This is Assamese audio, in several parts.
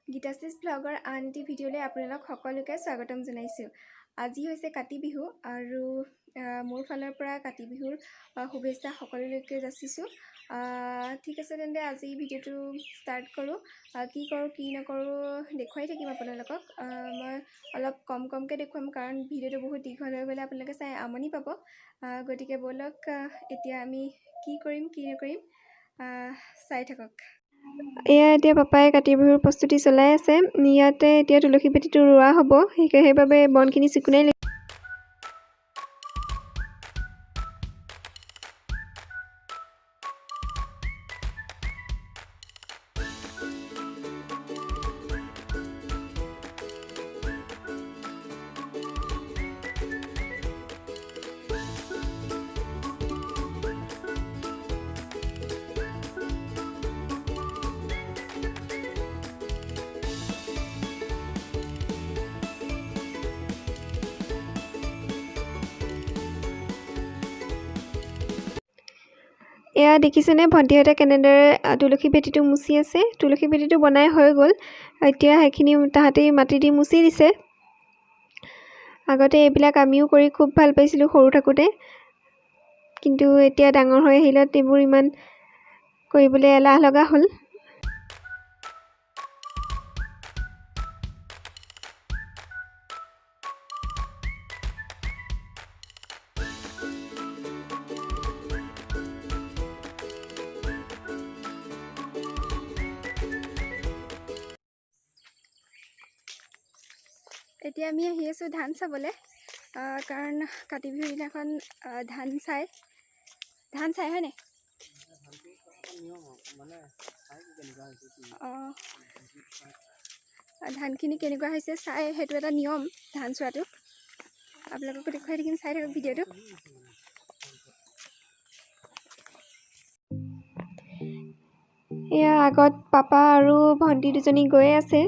গীতাশ্ৰীজ ব্লগৰ আন এটি ভিডিঅ'লৈ আপোনালোক সকলোকে স্বাগতম জনাইছোঁ। আজি হৈছে কাতি বিহু আৰু মোৰ ফালৰ পৰা কাতি বিহুৰ শুভেচ্ছা সকলোলৈকে যাচিছোঁ। ঠিক আছে, তেন্তে আজি ভিডিঅ'টো ষ্টাৰ্ট কৰোঁ। কি কৰোঁ কি নকৰোঁ দেখুৱাই থাকিম আপোনালোকক। মই অলপ কমকৈ দেখুৱাম, কাৰণ ভিডিঅ'টো বহুত দীঘল হৈ গ'লে আপোনালোকে চাই আমনি পাব। গতিকে ব'লক এতিয়া আমি কি কৰিম কি নকৰিম চাই থাকক। এয়া এতিয়া পাপাই কাতি বিহুৰ প্ৰস্তুতি চলাই আছে। ইয়াতে এতিয়া তুলসী ভেটিটো ৰোৱা হ'ব, সেইবাবে বনখিনি চিকুণাই এয়া দেখিছেনে ভণ্টিহঁতে কেনেদৰে তুলসী ভেটিটো মুচি আছে। তুলসী ভেটিটো বনাই হৈ গ'ল, এতিয়া সেইখিনি তাহাঁতি মাটি দি মুচি দিছে। আগতে এইবিলাক আমিও কৰি খুব ভাল পাইছিলোঁ সৰু থাকোঁতে, কিন্তু এতিয়া ডাঙৰ হৈ আহিলত এইবোৰ ইমান কৰিবলৈ এলাহ লগা হ'ল। এতিয়া আমি আহি আছোঁ ধান চাবলৈ, কাৰণ কাতি বিহুৰ দিনাখন ধান চাই হয়নে? ধানখিনি কেনেকুৱা হৈছে চাই, সেইটো এটা নিয়ম ধান চোৱাটো। আপোনালোককো দেখুৱাই থাকিম, চাই থাকক ভিডিঅ'টো। এয়া আগত পাপা আৰু ভণ্টি দুজনী গৈ আছে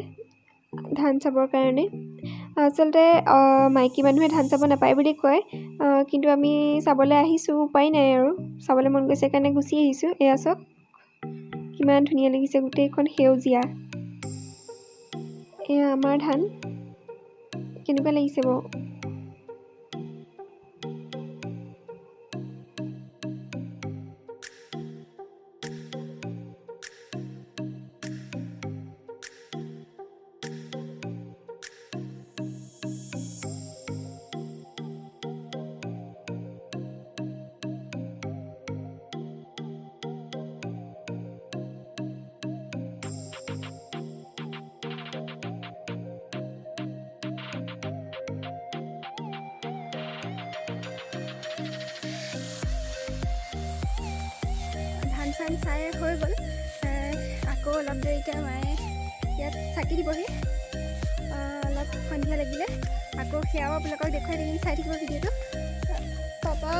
ধান চাবৰ কাৰণে। আচলতে মাইকী মানুহে ধান চাব নাপায় বুলি কয়, কিন্তু আমি চাবলৈ আহিছোঁ, উপায় নাই আৰু চাবলৈ মন গৈছে কাৰণে গুচি আহিছোঁ। এয়া চাওক কিমান ধুনীয়া লাগিছে, গোটেইখন সেউজীয়া। এয়া আমাৰ ধান, কেনেকুৱা লাগিছে বাৰু। ধান চান চাই হৈ গ'ল, আকৌ অলপ দেৰিকৈ মায়ে ইয়াত চাকি দিবহি। অলপ সন্ধিয়া লাগিলে আকৌ সেয়াও আপোনালোকক দেখুৱাই থাকিম, চাই থাকিব ভিডিঅ'টো। পাপা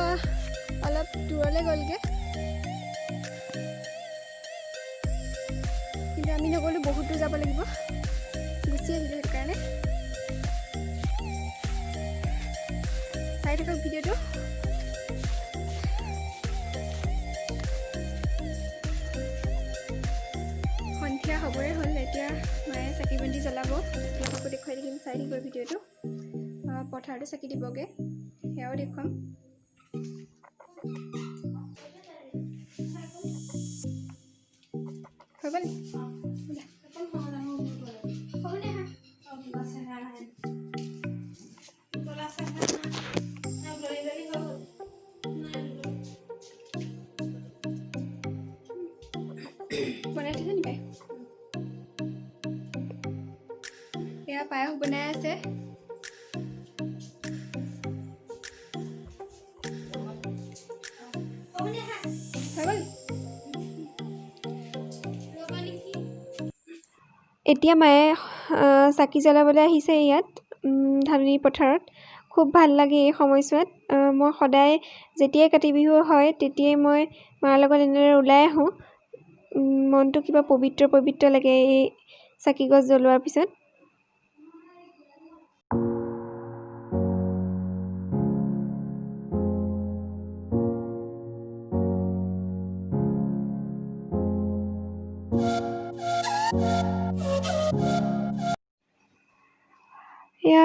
অলপ দূৰলৈ গ'লগৈ, কিন্তু আমি নগ'লোঁ, বহুত দূৰ যাব লাগিব, গুচি আহিলোঁ সেইটো কাৰণে। চাই থাকক ভিডিঅ'টো। সন্ধিয়া হ'বৰে হ'ল, এতিয়া মায়ে চাকি বন্তি জ্বলাব, আপোনালোককো দেখুৱাই থাকিম, চাই থাকিব ভিডিঅ'টো। পথাৰতো চাকি দিবগৈ, সেয়াও দেখুৱাম। হৈ গ'ল। বনাই থৈছে নি পায়? এয়া পায়স বনাই আছে। এতিয়া মায়ে চাকি জ্বলাবলৈ আহিছে ইয়াত ধাননি পথাৰত। খুব ভাল লাগে এই সময়ছোৱাত। মই সদায় যেতিয়াই কাতি বিহু হয় তেতিয়াই মই মাৰ লগত এনেদৰে ওলাই আহোঁ। মনটো কিবা পবিত্ৰ লাগে এই চাকি গছ জ্বলোৱাৰ পিছত।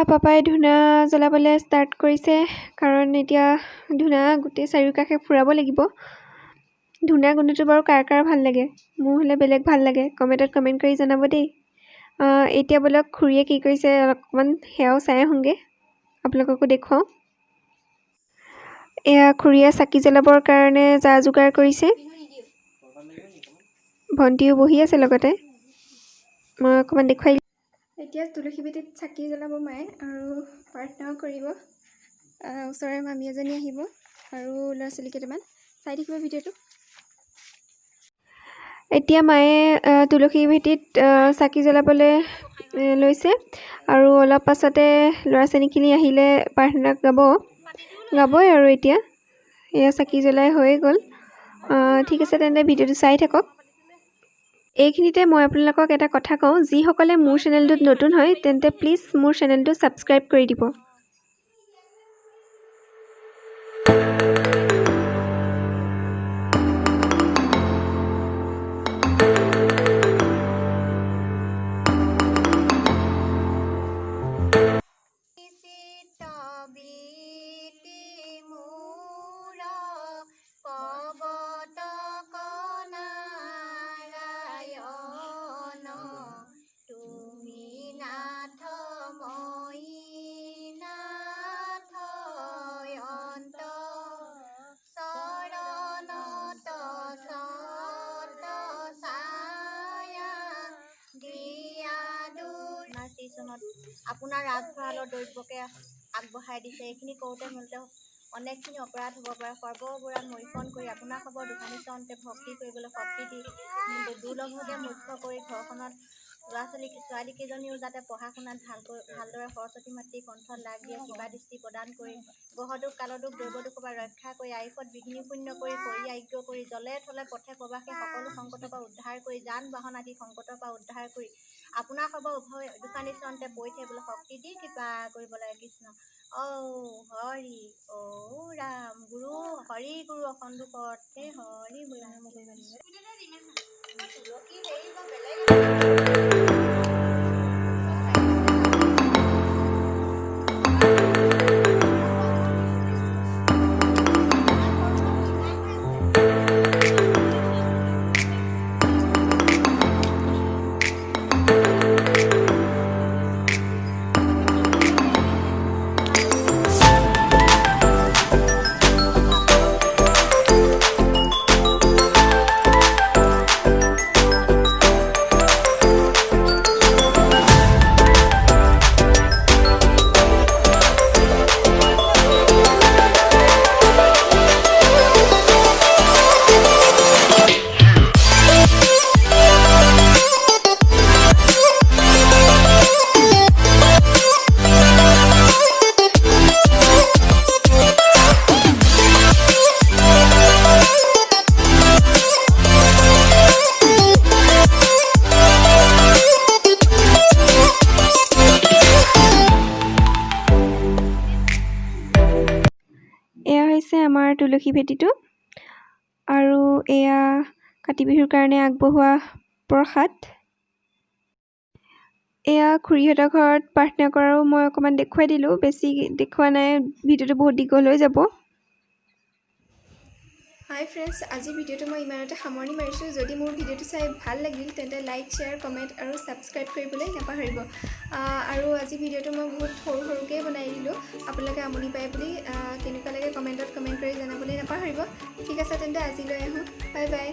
পাপাই ধূনা জ্বলাবলৈ ষ্টাৰ্ট কৰিছে কাৰণ এতিয়া ধূনা গোটেই চাৰিওকাষে ফুৰাব লাগিব। ধূনা গোন্ধটো বাৰু কাৰ কাৰ ভাল লাগে, মোৰ হ'লে বেলেগ ভাল লাগে, কমেণ্টত কমেণ্ট কৰি জনাব দেই। এতিয়া বলক খুৰীয়ে কি কৰিছে অলপমান সেয়াও চাই আহোঁগৈ, আপোনালোককো দেখুৱাওঁ। এয়া খুৰীয়ে চাকি জ্বলাবৰ কাৰণে যা যোগাৰ কৰিছে। ভণ্টিও বহি আছে লগতে, মই অকণমান দেখুৱাই। এতিয়া তুলসী ভেটিত চাকি জ্বলাব মায়ে আৰু প্ৰাৰ্থনাও কৰিব। ওচৰৰে মামী এজনী আহিব আৰু ল'ৰা ছোৱালী কেইটামান চাই থাকিব ভিডিঅ'টো। এতিয়া মায়ে তুলসী ভেটিত চাকি জ্বলাবলৈ লৈছে আৰু অলপ পাছতে ল'ৰা ছোৱালীখিনি আহিলে প্ৰাৰ্থনা গাবই আৰু এতিয়া এয়া চাকি জ্বলাই হৈয়ে গ'ল। ঠিক আছে তেন্তে ভিডিঅ'টো চাই থাকক। এইখিনিতে মই আপোনালোকক এটা কথা কওঁ, যিসকলে মোৰ চেনেলটোত নতুন হয় তেন্তে প্লিজ মোৰ চেনেলটো ছাবস্ক্ৰাইব কৰি দিব। আপোনাৰ ৰাজভঁৰালৰ দ্ৰব্যকে আগবঢ়াই দিছে। এইখিনি কৰোঁতে মেলোতে অনেকখিনি অপৰাধ হ'ব পাৰে। সৰ্বপুৰাণ মৰিপণ কৰি আপোনাৰ খবৰ দোকানী চৰণতে ভক্তি কৰিবলৈ শক্তি দি দুৰ্লভতে মুক্ত কৰি ঘৰখনত ল'ৰা ছোৱালীকেইজনীও যাতে পঢ়া শুনাত ভালদৰে সৰস্বতী মাতৃ কণ্ঠত লাগ দিয়ে, কিবা দৃষ্টি প্ৰদান কৰি গ্ৰহদোষ কালদোষ দৈৱদোষৰ পৰা ৰক্ষা কৰি আয়ুষত বিঘিনি শূন্য কৰি আৰোগ্য কৰি জলে থলে পথে প্ৰবাসে সকলো সংকটৰ পৰা উদ্ধাৰ কৰি যান বাহন আদি সংকটৰ পৰা উদ্ধাৰ কৰি আপোনাৰ খবৰ উভয় দোকানী চৰণতে পৰি থাকিবলৈ শক্তি দি কৃপা কৰিব লাগে। কৃষ্ণ ঔ হৰি ঔ ৰাম গুৰু হৰি গুৰু অসন্দোষত হে হৰি বোলা এয়া হৈছে আমাৰ তুলসী ভেটিটো আৰু এয়া কাতি বিহুৰ কাৰণে আগবঢ়োৱা প্ৰসাদ। এয়া খুৰীহঁতৰ ঘৰত প্ৰাৰ্থনা কৰাৰো মই অকণমান দেখুৱাই দিলোঁ, বেছি দেখুওৱা নাই, ভিডিঅ'টো বহুত দীঘল হৈ যাব। হাই ফ্ৰেণ্ডছ, আজিৰ ভিডিঅ'টো মই ইমানতে সামৰণি মাৰিছোঁ। যদি মোৰ ভিডিঅ'টো চাই ভাল লাগিল তেন্তে লাইক, শ্বেয়াৰ, কমেণ্ট আৰু ছাবস্ক্ৰাইব কৰিবলৈ নাপাহৰিব। আৰু আজি ভিডিঅ'টো মই বহুত সৰুকৈ বনাই দিলোঁ, আপোনালোকে আমনি পায় বুলি। কেনেকুৱা লাগে কমেণ্টত কমেণ্ট কৰি জনাবলৈ নাপাহৰিব। ঠিক আছে তেন্তে আজিলৈ আহোঁ, বাই বাই।